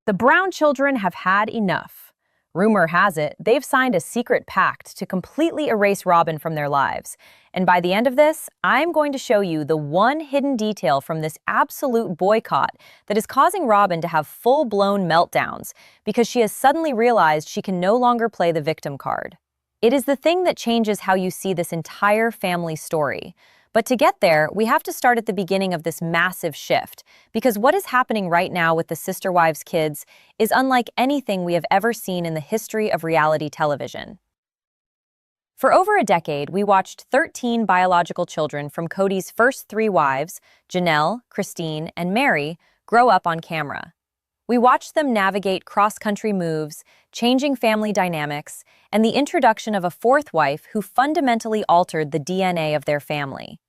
The Brown children have had enough. Rumor has it, they've signed a secret pact to completely erase Robyn from their lives. And by the end of this, I'm going to show you the one hidden detail from this absolute boycott that is causing Robyn to have full-blown meltdowns because she has suddenly realized she can no longer play the victim card. It is the thing that changes how you see this entire family story. But to get there, we have to start at the beginning of this massive shift, because what is happening right now with the Sister Wives kids is unlike anything we have ever seen in the history of reality television. For over a decade, we watched 13 biological children from Cody's first 3 wives, Janelle, Christine, and Mary, grow up on camera. We watched them navigate cross-country moves, changing family dynamics, and the introduction of a 4th wife who fundamentally altered the DNA of their family.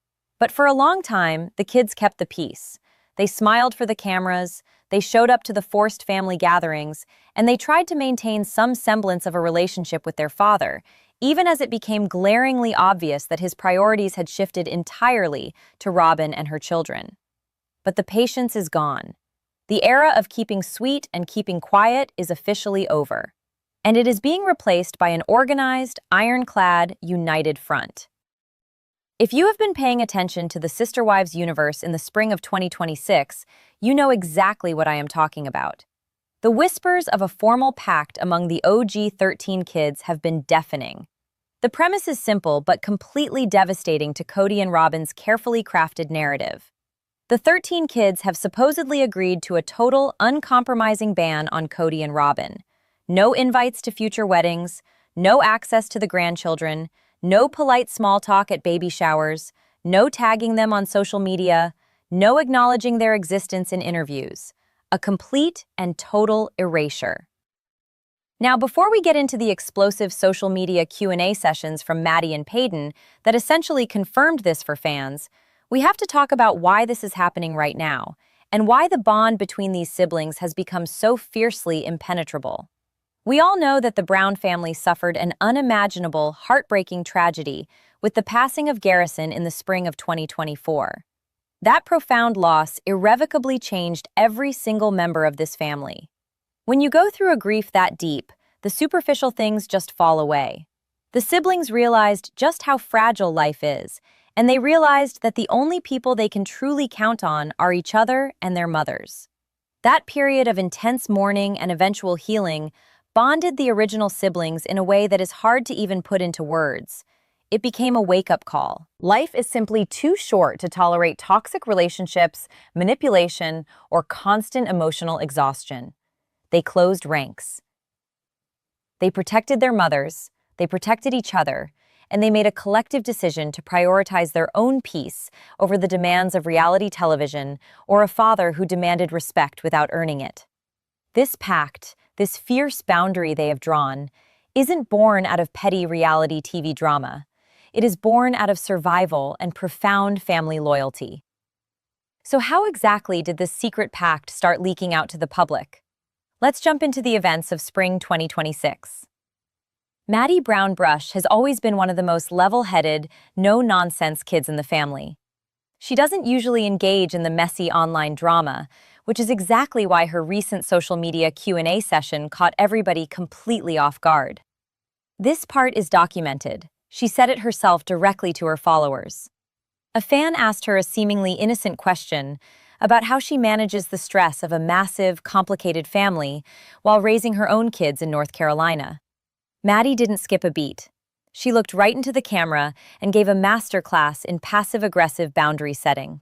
But for a long time, the kids kept the peace. They smiled for the cameras, they showed up to the forced family gatherings, and they tried to maintain some semblance of a relationship with their father, even as it became glaringly obvious that his priorities had shifted entirely to Robyn and her children. But the patience is gone. The era of keeping sweet and keeping quiet is officially over, and it is being replaced by an organized, ironclad, united front. If you have been paying attention to the Sister Wives universe in the spring of 2026, you know exactly what I am talking about. The whispers of a formal pact among the OG 13 kids have been deafening. The premise is simple but completely devastating to Cody and Robyn's carefully crafted narrative. The 13 kids have supposedly agreed to a total, uncompromising ban on Cody and Robyn. No invites to future weddings, no access to the grandchildren, no polite small talk at baby showers, no tagging them on social media, no acknowledging their existence in interviews. A complete and total erasure. Now, before we get into the explosive social media Q&A sessions from Maddie and Paedon that essentially confirmed this for fans, we have to talk about why this is happening right now, and why the bond between these siblings has become so fiercely impenetrable. We all know that the Brown family suffered an unimaginable, heartbreaking tragedy with the passing of Garrison in the spring of 2024. That profound loss irrevocably changed every single member of this family. When you go through a grief that deep, the superficial things just fall away. The siblings realized just how fragile life is, and they realized that the only people they can truly count on are each other and their mothers. That period of intense mourning and eventual healing bonded the original siblings in a way that is hard to even put into words. It became a wake-up call. Life is simply too short to tolerate toxic relationships, manipulation, or constant emotional exhaustion. They closed ranks. They protected their mothers, they protected each other, and they made a collective decision to prioritize their own peace over the demands of reality television or a father who demanded respect without earning it. This pact, this fierce boundary they have drawn, isn't born out of petty reality TV drama. It is born out of survival and profound family loyalty. So how exactly did this secret pact start leaking out to the public? Let's jump into the events of spring 2026. Maddie Brown Brush has always been one of the most level-headed, no-nonsense kids in the family. She doesn't usually engage in the messy online drama, which is exactly why her recent social media Q&A session caught everybody completely off guard. This part is documented. She said it herself directly to her followers. A fan asked her a seemingly innocent question about how she manages the stress of a massive, complicated family while raising her own kids in North Carolina. Maddie didn't skip a beat. She looked right into the camera and gave a masterclass in passive-aggressive boundary setting.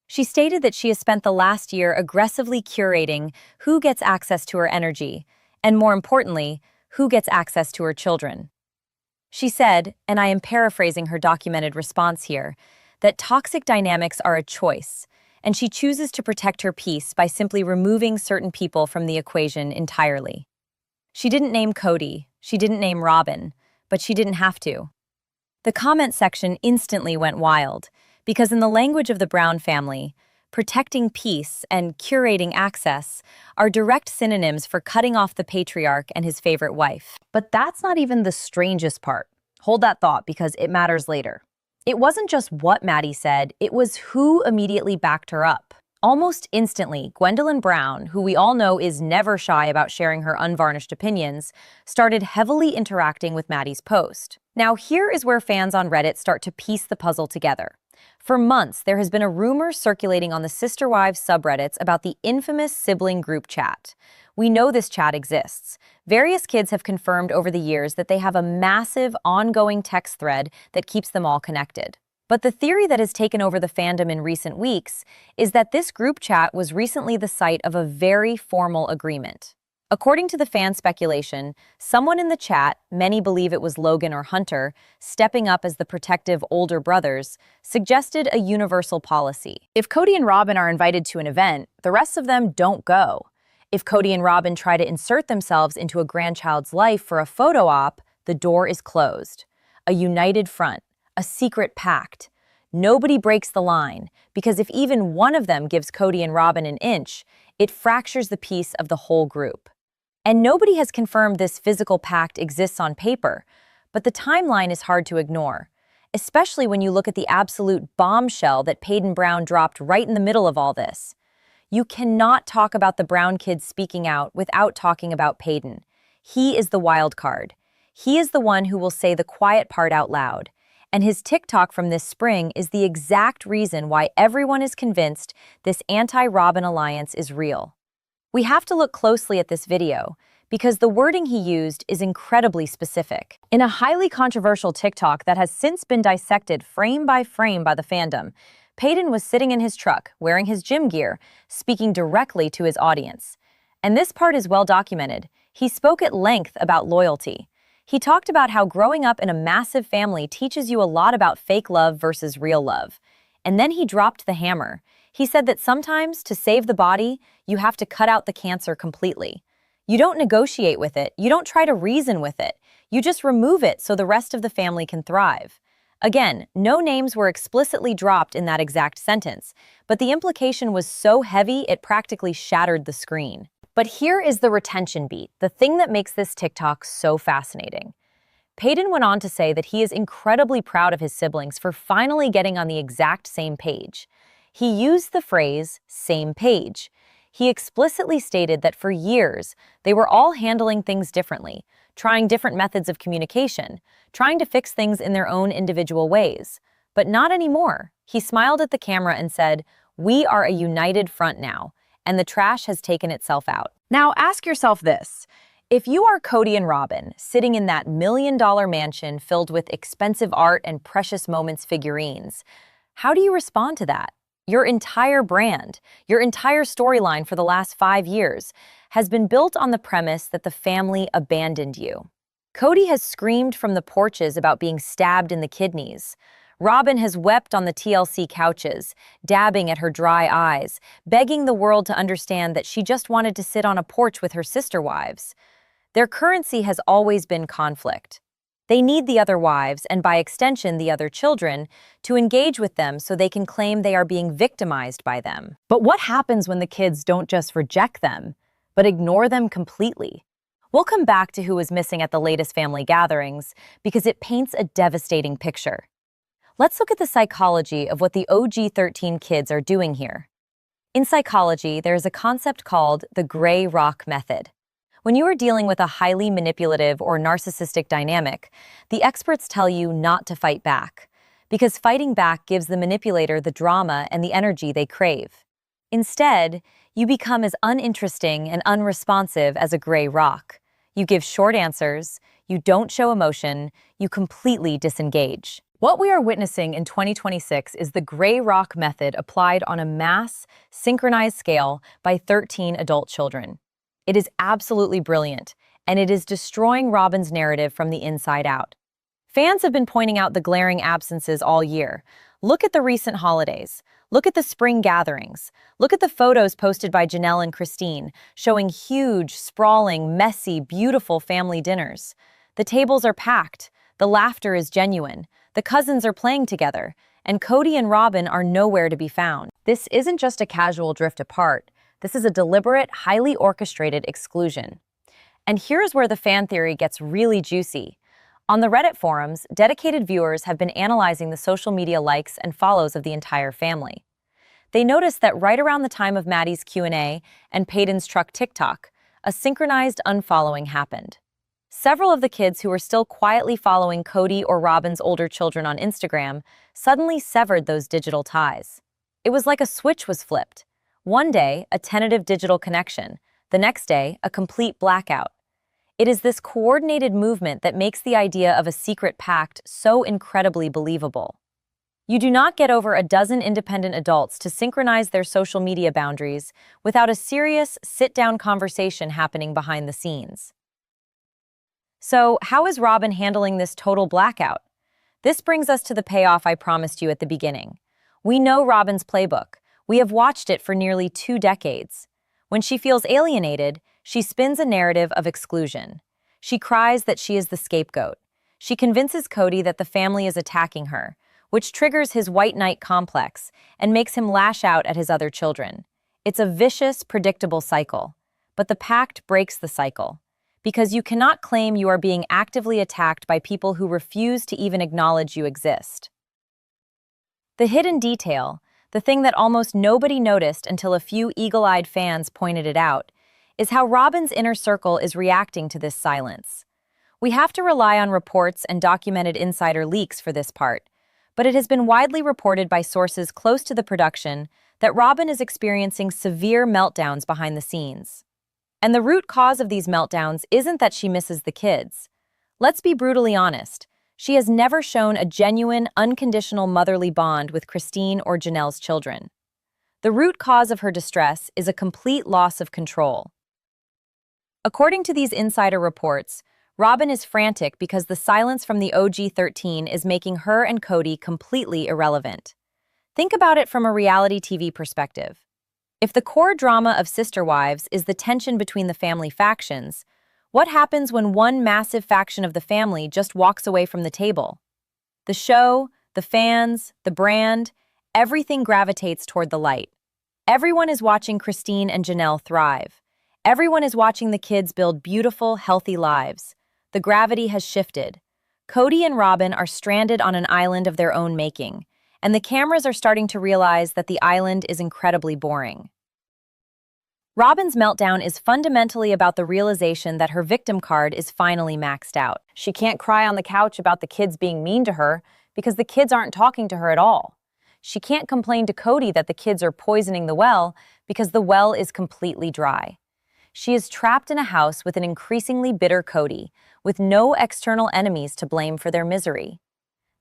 She stated that she has spent the last year aggressively curating who gets access to her energy, and more importantly, who gets access to her children. She said, and I am paraphrasing her documented response here, that toxic dynamics are a choice, and she chooses to protect her peace by simply removing certain people from the equation entirely. She didn't name Cody, she didn't name Robyn, but she didn't have to. The comment section instantly went wild, because in the language of the Brown family, protecting peace and curating access are direct synonyms for cutting off the patriarch and his favorite wife. But that's not even the strangest part. Hold that thought because it matters later. It wasn't just what Maddie said, it was who immediately backed her up. Almost instantly, Gwendlyn Brown, who we all know is never shy about sharing her unvarnished opinions, started heavily interacting with Maddie's post. Now, here is where fans on Reddit start to piece the puzzle together. For months, there has been a rumor circulating on the Sister Wives subreddits about the infamous sibling group chat. We know this chat exists. Various kids have confirmed over the years that they have a massive, ongoing text thread that keeps them all connected. But the theory that has taken over the fandom in recent weeks is that this group chat was recently the site of a very formal agreement. According to the fan speculation, someone in the chat, many believe it was Logan or Hunter, stepping up as the protective older brothers, suggested a universal policy. If Cody and Robyn are invited to an event, the rest of them don't go. If Cody and Robyn try to insert themselves into a grandchild's life for a photo op, the door is closed. A united front. A secret pact. Nobody breaks the line, because if even one of them gives Cody and Robyn an inch, it fractures the peace of the whole group. And nobody has confirmed this physical pact exists on paper, but the timeline is hard to ignore, especially when you look at the absolute bombshell that Paedon Brown dropped right in the middle of all this. You cannot talk about the Brown kids speaking out without talking about Paedon. He is the wild card. He is the one who will say the quiet part out loud. And his TikTok from this spring is the exact reason why everyone is convinced this anti-Robyn alliance is real. We have to look closely at this video because the wording he used is incredibly specific. In a highly controversial TikTok that has since been dissected frame by the fandom, Paedon was sitting in his truck, wearing his gym gear, speaking directly to his audience. And this part is well documented. He spoke at length about loyalty. He talked about how growing up in a massive family teaches you a lot about fake love versus real love. And then he dropped the hammer. He said that sometimes, to save the body, you have to cut out the cancer completely. You don't negotiate with it. You don't try to reason with it. You just remove it so the rest of the family can thrive. Again, no names were explicitly dropped in that exact sentence, but the implication was so heavy it practically shattered the screen. But here is the retention beat, the thing that makes this TikTok so fascinating. Paedon went on to say that he is incredibly proud of his siblings for finally getting on the exact same page. He used the phrase, same page. He explicitly stated that for years, they were all handling things differently, trying different methods of communication, trying to fix things in their own individual ways. But not anymore. He smiled at the camera and said, "We are a united front now. And the trash has taken itself out." Now ask yourself this. If you are Cody and Robyn, sitting in that million-dollar mansion filled with expensive art and precious moments figurines, how do you respond to that? Your entire brand, your entire storyline for the last 5 years has been built on the premise that the family abandoned you. Cody has screamed from the porches about being stabbed in the kidneys. Robyn has wept on the TLC couches, dabbing at her dry eyes, begging the world to understand that she just wanted to sit on a porch with her sister wives. Their currency has always been conflict. They need the other wives, and by extension the other children, to engage with them so they can claim they are being victimized by them. But what happens when the kids don't just reject them, but ignore them completely? We'll come back to who was missing at the latest family gatherings because it paints a devastating picture. Let's look at the psychology of what the OG-13 kids are doing here. In psychology, there is a concept called the gray rock method. When you are dealing with a highly manipulative or narcissistic dynamic, the experts tell you not to fight back, because fighting back gives the manipulator the drama and the energy they crave. Instead, you become as uninteresting and unresponsive as a gray rock. You give short answers, you don't show emotion, you completely disengage. What we are witnessing in 2026 is the gray rock method applied on a mass, synchronized scale by 13 adult children. It is absolutely brilliant, and it is destroying Robyn's narrative from the inside out. Fans have been pointing out the glaring absences all year. Look at the recent holidays. Look at the spring gatherings. Look at the photos posted by Janelle and Christine, showing huge, sprawling, messy, beautiful family dinners. The tables are packed. The laughter is genuine. The cousins are playing together, and Cody and Robyn are nowhere to be found. This isn't just a casual drift apart. This is a deliberate, highly orchestrated exclusion. And here's where the fan theory gets really juicy. On the Reddit forums, dedicated viewers have been analyzing the social media likes and follows of the entire family. they noticed that right around the time of Maddie's Q&A and Paedon's truck TikTok, a synchronized unfollowing happened. Several of the kids who were still quietly following Cody or Robyn's older children on Instagram suddenly severed those digital ties. It was like a switch was flipped. One day, a tentative digital connection. The next day, a complete blackout. It is this coordinated movement that makes the idea of a secret pact so incredibly believable. You do not get over a dozen independent adults to synchronize their social media boundaries without a serious, sit-down conversation happening behind the scenes. So, how is Robyn handling this total blackout? This brings us to the payoff I promised you at the beginning. We know Robyn's playbook. We have watched it for nearly 2 decades. When she feels alienated, she spins a narrative of exclusion. She cries that she is the scapegoat. She convinces Cody that the family is attacking her, which triggers his white knight complex and makes him lash out at his other children. It's a vicious, predictable cycle. But the pact breaks the cycle, because you cannot claim you are being actively attacked by people who refuse to even acknowledge you exist. The hidden detail, the thing that almost nobody noticed until a few eagle-eyed fans pointed it out, is how Robyn's inner circle is reacting to this silence. We have to rely on reports and documented insider leaks for this part, but it has been widely reported by sources close to the production that Robyn is experiencing severe meltdowns behind the scenes. And the root cause of these meltdowns isn't that she misses the kids. Let's be brutally honest. She has never shown a genuine, unconditional motherly bond with Christine or Janelle's children. The root cause of her distress is a complete loss of control. According to these insider reports, Robyn is frantic because the silence from the OG-13 is making her and Cody completely irrelevant. Think about it from a reality TV perspective. If the core drama of Sister Wives is the tension between the family factions, what happens when one massive faction of the family just walks away from the table? The show, the fans, the brand, everything gravitates toward the light. Everyone is watching Christine and Janelle thrive. Everyone is watching the kids build beautiful, healthy lives. The gravity has shifted. Cody and Robyn are stranded on an island of their own making, and the cameras are starting to realize that the island is incredibly boring. Robyn's meltdown is fundamentally about the realization that her victim card is finally maxed out. She can't cry on the couch about the kids being mean to her because the kids aren't talking to her at all. She can't complain to Cody that the kids are poisoning the well because the well is completely dry. She is trapped in a house with an increasingly bitter Cody, with no external enemies to blame for their misery.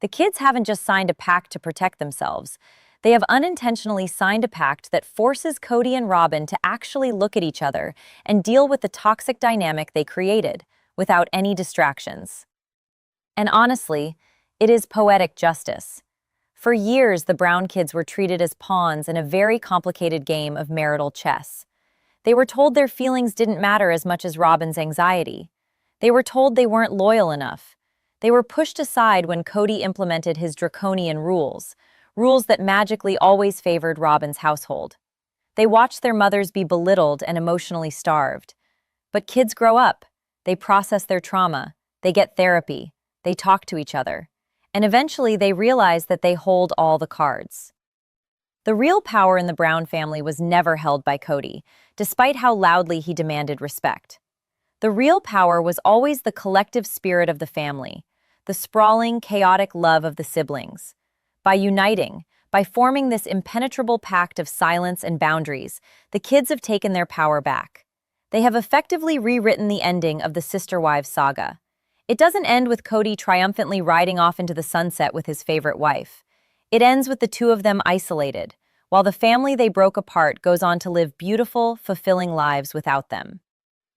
The kids haven't just signed a pact to protect themselves. They have unintentionally signed a pact that forces Cody and Robyn to actually look at each other and deal with the toxic dynamic they created, without any distractions. And honestly, it is poetic justice. For years, the Brown kids were treated as pawns in a very complicated game of marital chess. They were told their feelings didn't matter as much as Robyn's anxiety. They were told they weren't loyal enough. They were pushed aside when Cody implemented his draconian rules that magically always favored Robyn's household. They watched their mothers be belittled and emotionally starved. But kids grow up. They process their trauma. They get therapy. They talk to each other. And eventually they realize that they hold all the cards. The real power in the Brown family was never held by Cody, despite how loudly he demanded respect. The real power was always the collective spirit of the family, the sprawling, chaotic love of the siblings. By uniting, by forming this impenetrable pact of silence and boundaries, the kids have taken their power back. They have effectively rewritten the ending of the Sister Wives saga. It doesn't end with Cody triumphantly riding off into the sunset with his favorite wife. It ends with the two of them isolated, while the family they broke apart goes on to live beautiful, fulfilling lives without them.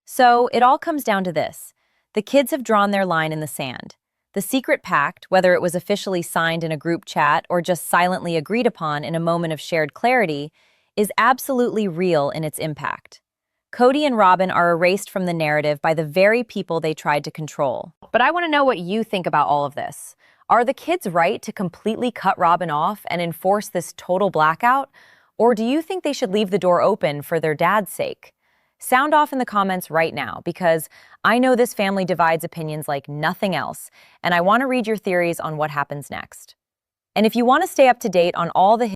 So, it all comes down to this. The kids have drawn their line in the sand. The secret pact, whether it was officially signed in a group chat or just silently agreed upon in a moment of shared clarity, is absolutely real in its impact. Cody and Robyn are erased from the narrative by the very people they tried to control. But I want to know what you think about all of this. Are the kids right to completely cut Robyn off and enforce this total blackout? Or do you think they should leave the door open for their dad's sake? Sound off in the comments right now, because I know this family divides opinions like nothing else, and I want to read your theories on what happens next. And if you want to stay up to date on all the